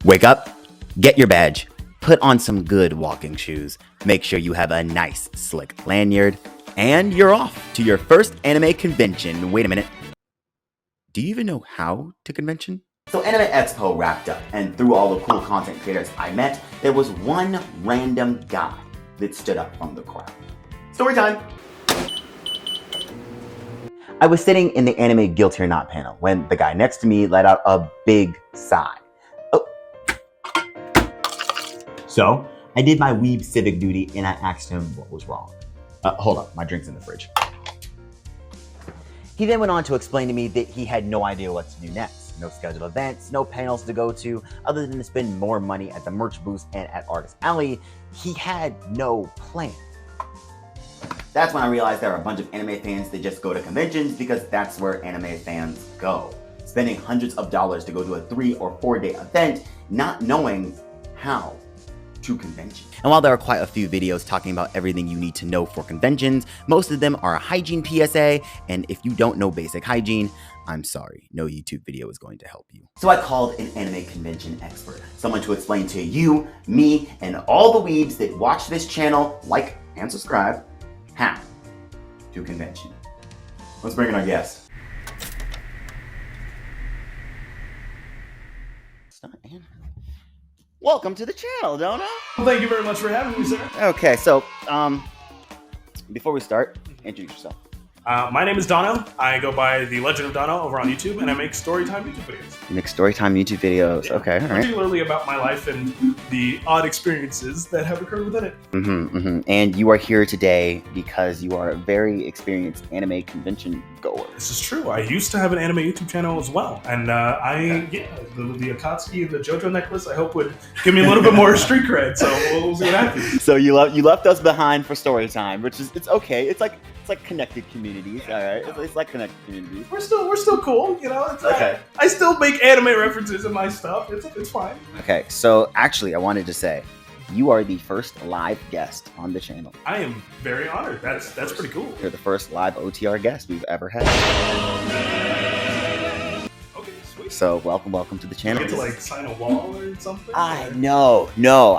Wake up, get your badge, put on some good walking shoes, make sure you have a nice slick lanyard, and you're off to your first anime convention. Wait a minute. Do you even know how to convention? So Anime Expo wrapped up, and through all the cool content creators I met, there was one random guy that stood up from the crowd. Story time! I was sitting in the Anime Guilty or Not panel when the guy next to me let out a big sigh. So I did my weeb civic duty and I asked him what was wrong. Hold up, my drink's in the fridge. He then went on to explain to me that he had no idea what to do next. No scheduled events, no panels to go to, other than to spend more money at the merch booth and at Artist Alley. He had no plan. That's when I realized there are a bunch of anime fans that just go to conventions because that's where anime fans go. Spending hundreds of dollars to go to a 3 or 4 day event, not knowing how to convention. And while there are quite a few videos talking about everything you need to know for conventions, most of them are a hygiene PSA, and if you don't know basic hygiene, I'm sorry, no YouTube video is going to help you. So I called an anime convention expert, someone to explain to you, me, and all the weebs that watch this channel, like and subscribe, how to convention. Let's bring in our guest. Welcome to the channel, Dono. Well, thank you very much for having me, sir. Okay, so before we start, introduce yourself. My name is Dono. I go by The Legend of Dono over on YouTube, and I make storytime YouTube videos. You make storytime YouTube videos. Yeah. Okay, all right. Particularly about my life and the odd experiences that have occurred within it. And you are here today because you are a very experienced anime convention goer. This is true. I used to have an anime YouTube channel as well, and the Akatsuki and the JoJo necklace I hope would give me a little bit more street cred. So we'll see what happens. So you left us behind for story time, which is it's okay. It's like connected communities, all right. It's like connected communities. We're still cool, you know. It's okay. I still make anime references in my stuff. It's fine. Okay, so actually, I wanted to say, you are the first live guest on the channel. I am very honored. That's pretty cool. You're the first live OTR guest we've ever had. Okay, sweet. So welcome to the channel. You get to like sign a wall or something? No.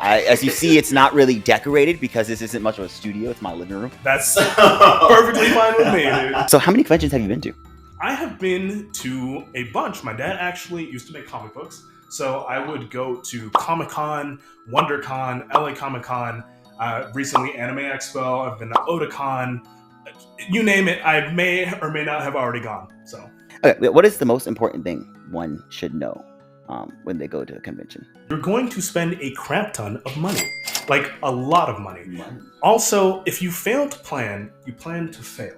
As you see, it's not really decorated because this isn't much of a studio. It's my living room. That's perfectly fine with me, dude. So how many conventions have you been to? I have been to a bunch. My dad actually used to make comic books. So I would go to Comic-Con, WonderCon, LA Comic-Con, recently Anime Expo, I've been to Otakon, you name it, I may or may not have already gone. So, okay, what is the most important thing one should know when they go to a convention? You're going to spend a crap ton of money, like a lot of money. Also, if you fail to plan, you plan to fail.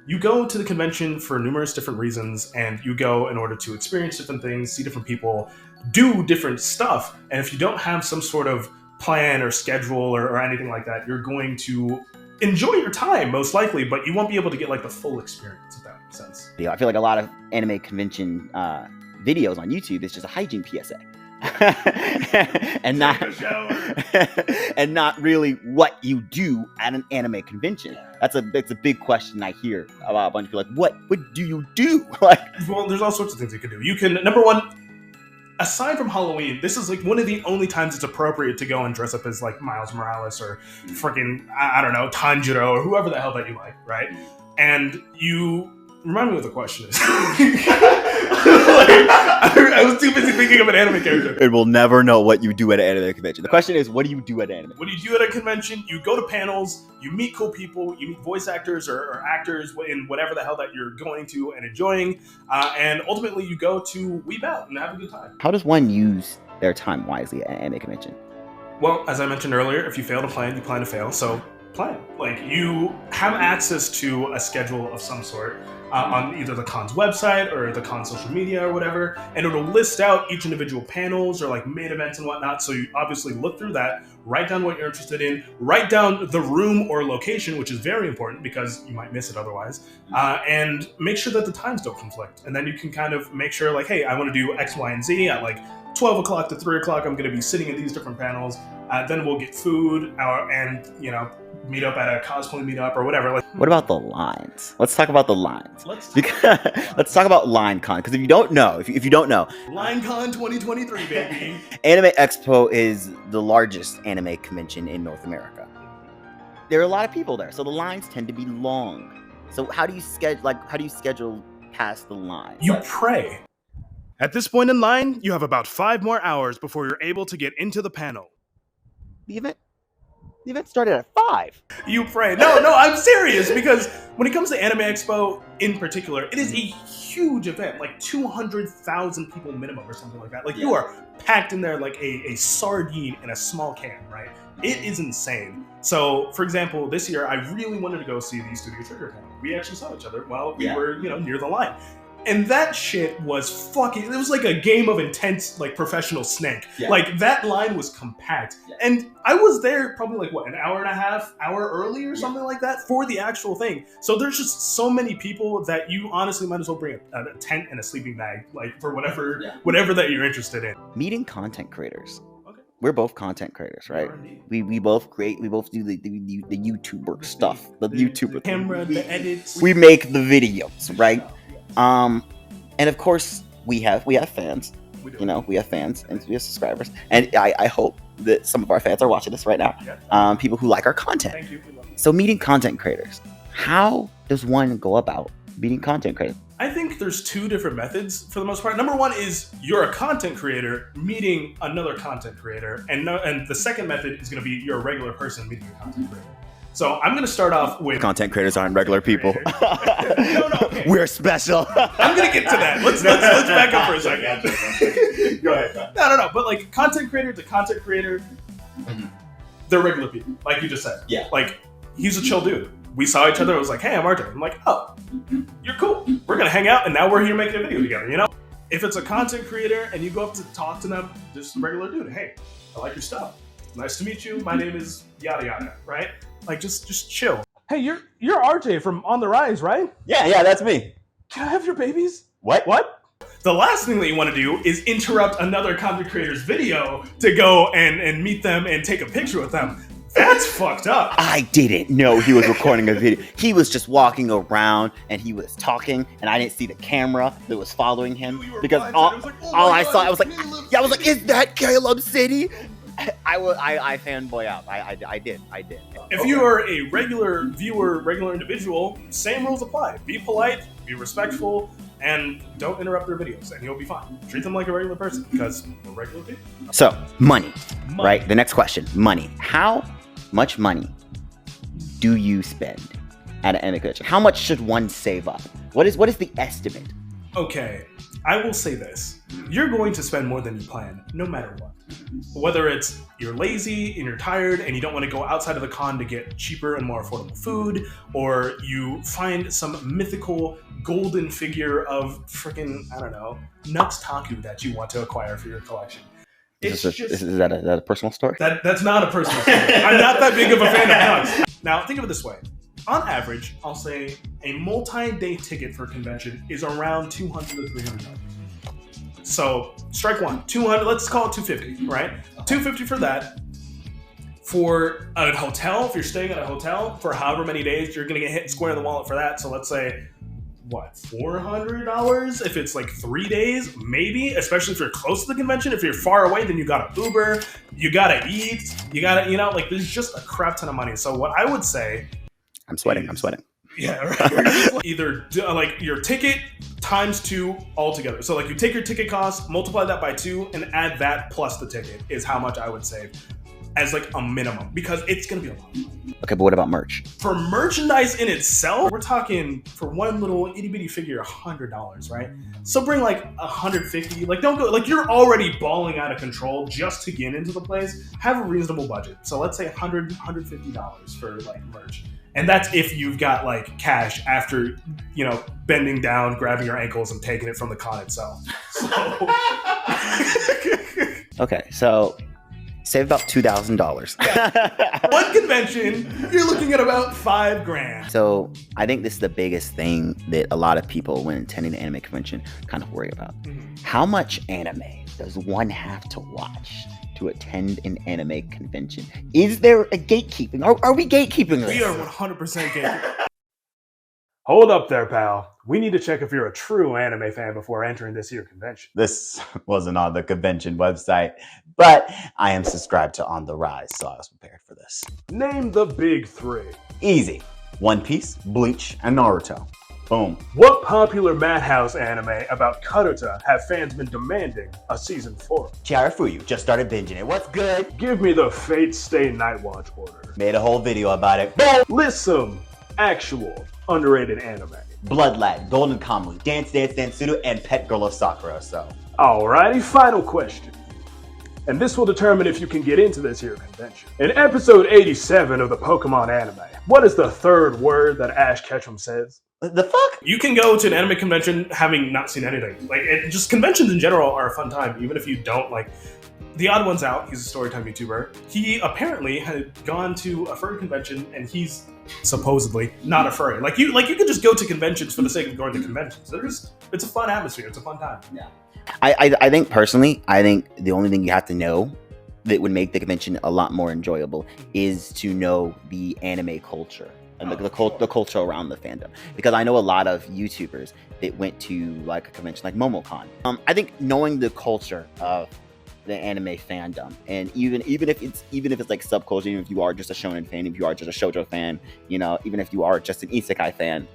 You go to the convention for numerous different reasons, and you go in order to experience different things, see different people, do different stuff. And if you don't have some sort of plan or schedule or anything like that, you're going to enjoy your time, most likely, but you won't be able to get like the full experience, if that makes sense. Yeah, I feel like a lot of anime convention videos on YouTube is just a hygiene PSA. and not really what you do at an anime convention. That's a big question I hear about a bunch of people, like, what do you do? Like, well, there's all sorts of things you can do. You can, number one, aside from Halloween, this is like one of the only times it's appropriate to go and dress up as like Miles Morales or freaking, I don't know, Tanjiro or whoever the hell that you like, right? And you remind me what the question is. I was too busy thinking of an anime character. And we'll never know what you do at an anime convention. The question is, what do you do at anime? What do you do at a convention? You go to panels, you meet cool people, you meet voice actors or actors in whatever the hell that you're going to and enjoying, and ultimately you go to weeb out and have a good time. How does one use their time wisely at an anime convention? Well, as I mentioned earlier, if you fail to plan, you plan to fail. So plan. Like, you have access to a schedule of some sort on either the con's website or the con's social media or whatever, and it'll list out each individual panels or like main events and whatnot. So you obviously look through that, write down what you're interested in, write down the room or location, which is very important because you might miss it otherwise, and make sure that the times don't conflict. And then you can kind of make sure, like, hey, I want to do X, Y, and Z at like 12 o'clock to 3 o'clock. I'm going to be sitting in these different panels. Then we'll get food and, you know, meet up at a cosplay meetup or whatever. Like, What about the lines? Let's talk about the lines. let's Let's talk about LineCon, because if you don't know, if you don't know, LineCon 2023, baby. Anime Expo is the largest anime convention in North America. There are a lot of people there, so the lines tend to be long. So how do you schedule past the line? You pray. At this point in line, you have about 5 more hours before you're able to get into the panel. The event started at 5. You pray. No, I'm serious, because when it comes to Anime Expo in particular, it is a huge event, like 200,000 people minimum or something like that. Like, you are packed in there like a sardine in a small can, right? It is insane. So, for example, this year, I really wanted to go see the Studio Trigger panel. We actually saw each other while we were, near the line. And that shit was it was like a game of intense, like, professional Snake. Yeah. Like, that line was compact. Yeah. And I was there probably, like, an hour and a half, hour early or something like that for the actual thing. So there's just so many people that you honestly might as well bring a tent and a sleeping bag, like, for whatever that you're interested in. Meeting content creators. We're both content creaters, right? We both do the YouTuber stuff. The YouTuber camera, the edits. We make the videos, right? And of course we have fans. We have fans and we have subscribers. And I hope that some of our fans are watching this right now. People who like our content. Thank you. So meeting content creators. How does one go about meeting content creators? I think there's 2 different methods for the most part. Number 1 is you're a content creator meeting another content creator, and the second method is going to be you're a regular person meeting a content creator. So I'm going to start off with content creators aren't regular people. No, okay. We're special. I'm going to get to that. Let's back up for a second. Go ahead. No. But like content creator to content creator, they're regular people, like you just said. Yeah. Like he's a chill dude. We saw each other. I was like, hey, I'm RJ. I'm like, oh, you're cool. We're going to hang out, and now we're here making a video together, you know? If it's a content creator and you go up to talk to them, just a regular dude, hey, I like your stuff. Nice to meet you. My name is yada yada, right? Like, just chill. Hey, you're RJ from On the Rise, right? Yeah, that's me. Can I have your babies? What? The last thing that you want to do is interrupt another content creator's video to go and meet them and take a picture with them. That's fucked up. I didn't know he was recording a video. He was just walking around and he was talking, and I didn't see the camera that was following him because all I saw, I was like, is that Caleb City? I fanboy out. I did. If you are a regular viewer, regular individual, same rules apply. Be polite, be respectful, and don't interrupt their videos, and you'll be fine. Treat them like a regular person because we're regular people. So, money, right? The next question, money. How much money do you spend at an anime convention? How much should one save up? What is the estimate? Okay, I will say this. You're going to spend more than you plan, no matter what. Whether it's you're lazy and you're tired and you don't want to go outside of the con to get cheaper and more affordable food, or you find some mythical golden figure of freaking, I don't know, Nuts Taku that you want to acquire for your collection. Is that a personal story? That's not a personal story. I'm not that big of a fan of nuts. Now, think of it this way. On average, I'll say a multi-day ticket for a convention is around $200 to $300. So, strike one. 200, let's call it 250, right? 250 for that. For a hotel, if you're staying at a hotel for however many days, you're going to get hit square in the wallet for that. So let's say, $400 if it's like 3 days, maybe, especially if you're close to the convention. If you're far away, then you gotta Uber, you gotta eat, you gotta, like, there's just a crap ton of money. So what I would say, I'm sweating. Yeah, right. Either like your ticket times 2 altogether. So like you take your ticket cost, multiply that by 2, and add that plus the ticket is how much I would save as like a minimum, because it's gonna be a lot. Okay, but what about merch? For merchandise in itself, we're talking for one little itty bitty figure, $100, right? So bring like 150. Like don't go, like you're already balling out of control just to get into the place. Have a reasonable budget. So let's say $100, $150 for like merch. And that's if you've got like cash after, bending down, grabbing your ankles and taking it from the con itself. So. Okay, so Save about $2,000. One convention, you're looking at about $5,000. So I think this is the biggest thing that a lot of people, when attending an anime convention, kind of worry about. How much anime does one have to watch to attend an anime convention? Is there a gatekeeping? Are we gatekeeping this? We are 100% gatekeeping. Hold up there, pal. We need to check if you're a true anime fan before entering this here convention. This wasn't on the convention website, but I am subscribed to On the Rise, so I was prepared for this. Name the big three. Easy. One Piece, Bleach, and Naruto. Boom. What popular Madhouse anime about Karuta have fans been demanding a season 4? Chiarafuyu, just started binging it. What's good? Give me the Fate Stay Night Watch order. Made a whole video about it. Boom! List some actual underrated anime. Blood Lad, Golden Kamuy, Dance Dance Dansuru, and Pet Girl of Sakura, so. Alrighty, final question. And this will determine if you can get into this here convention. In episode 87 of the Pokemon anime, what is the third word that Ash Ketchum says? The fuck? You can go to an anime convention having not seen anything. Like, just conventions in general are a fun time, even if you don't like. The Odd One's Out, he's a storytime YouTuber. He apparently had gone to a furry convention, and he's supposedly not a furry. Like you could just go to conventions for the sake of going to conventions. It's a fun atmosphere. It's a fun time. Yeah. I think personally, I think the only thing you have to know that would make the convention a lot more enjoyable is to know the anime culture and the culture around the fandom. Because I know a lot of YouTubers that went to like a convention like MomoCon. I think knowing the culture of the anime fandom, and even if it's like subculture, even if you are just a shonen fan, if you are just a shoujo fan, you know, even if you are just an isekai fan,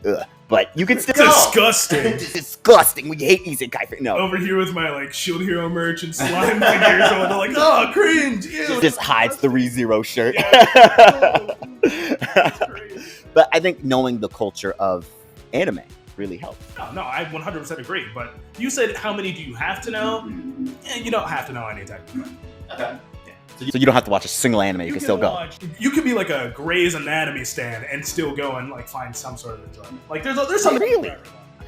but you can still disgusting. It's disgusting when you hate isekai fan. No, over here with my like Shield Hero merch and slime figures, and they're like, oh, cringe. Ew. Just hides the ReZero shirt. Yeah. But I think knowing the culture of anime really helps. No, I 100% agree. But you said, how many do you have to know? You don't have to know any type of thing. Okay. Yeah. So you don't have to watch a single anime. You can still go. You could be like a Grey's Anatomy stan and still go and like find some sort of enjoyment. Like there's something. Really?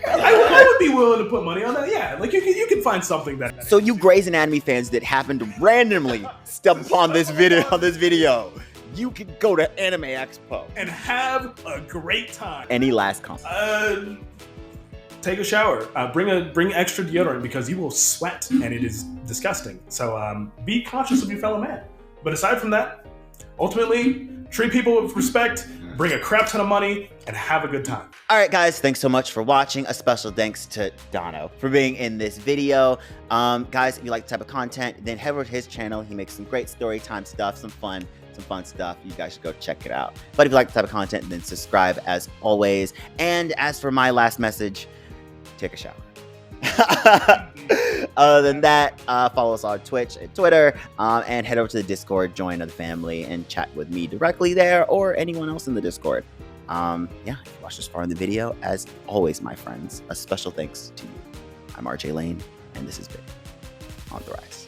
I would be willing to put money on that. Yeah, like you can find something that. So you Grey's Anatomy fans that happen to randomly stumble upon this video. You can go to Anime Expo and have a great time. Any last comment? Take a shower. Bring extra deodorant because you will sweat and it is disgusting. So be conscious of your fellow man. But aside from that, ultimately treat people with respect. Bring a crap ton of money and have a good time. All right, guys, thanks so much for watching. A special thanks to Dono for being in this video. Guys, if you like the type of content, then head over to his channel. He makes some great story time stuff, some fun stuff. You guys should go check it out. But if you like the type of content, then subscribe as always. And as for my last message, take a shower. Other than that, follow us on Twitch and Twitter, and head over to the Discord, join the family, and chat with me directly there or anyone else in the Discord. Yeah, if you watched this far in the video, as always, my friends, a special thanks to you. I'm RJ Lane, and this has been On the Rise.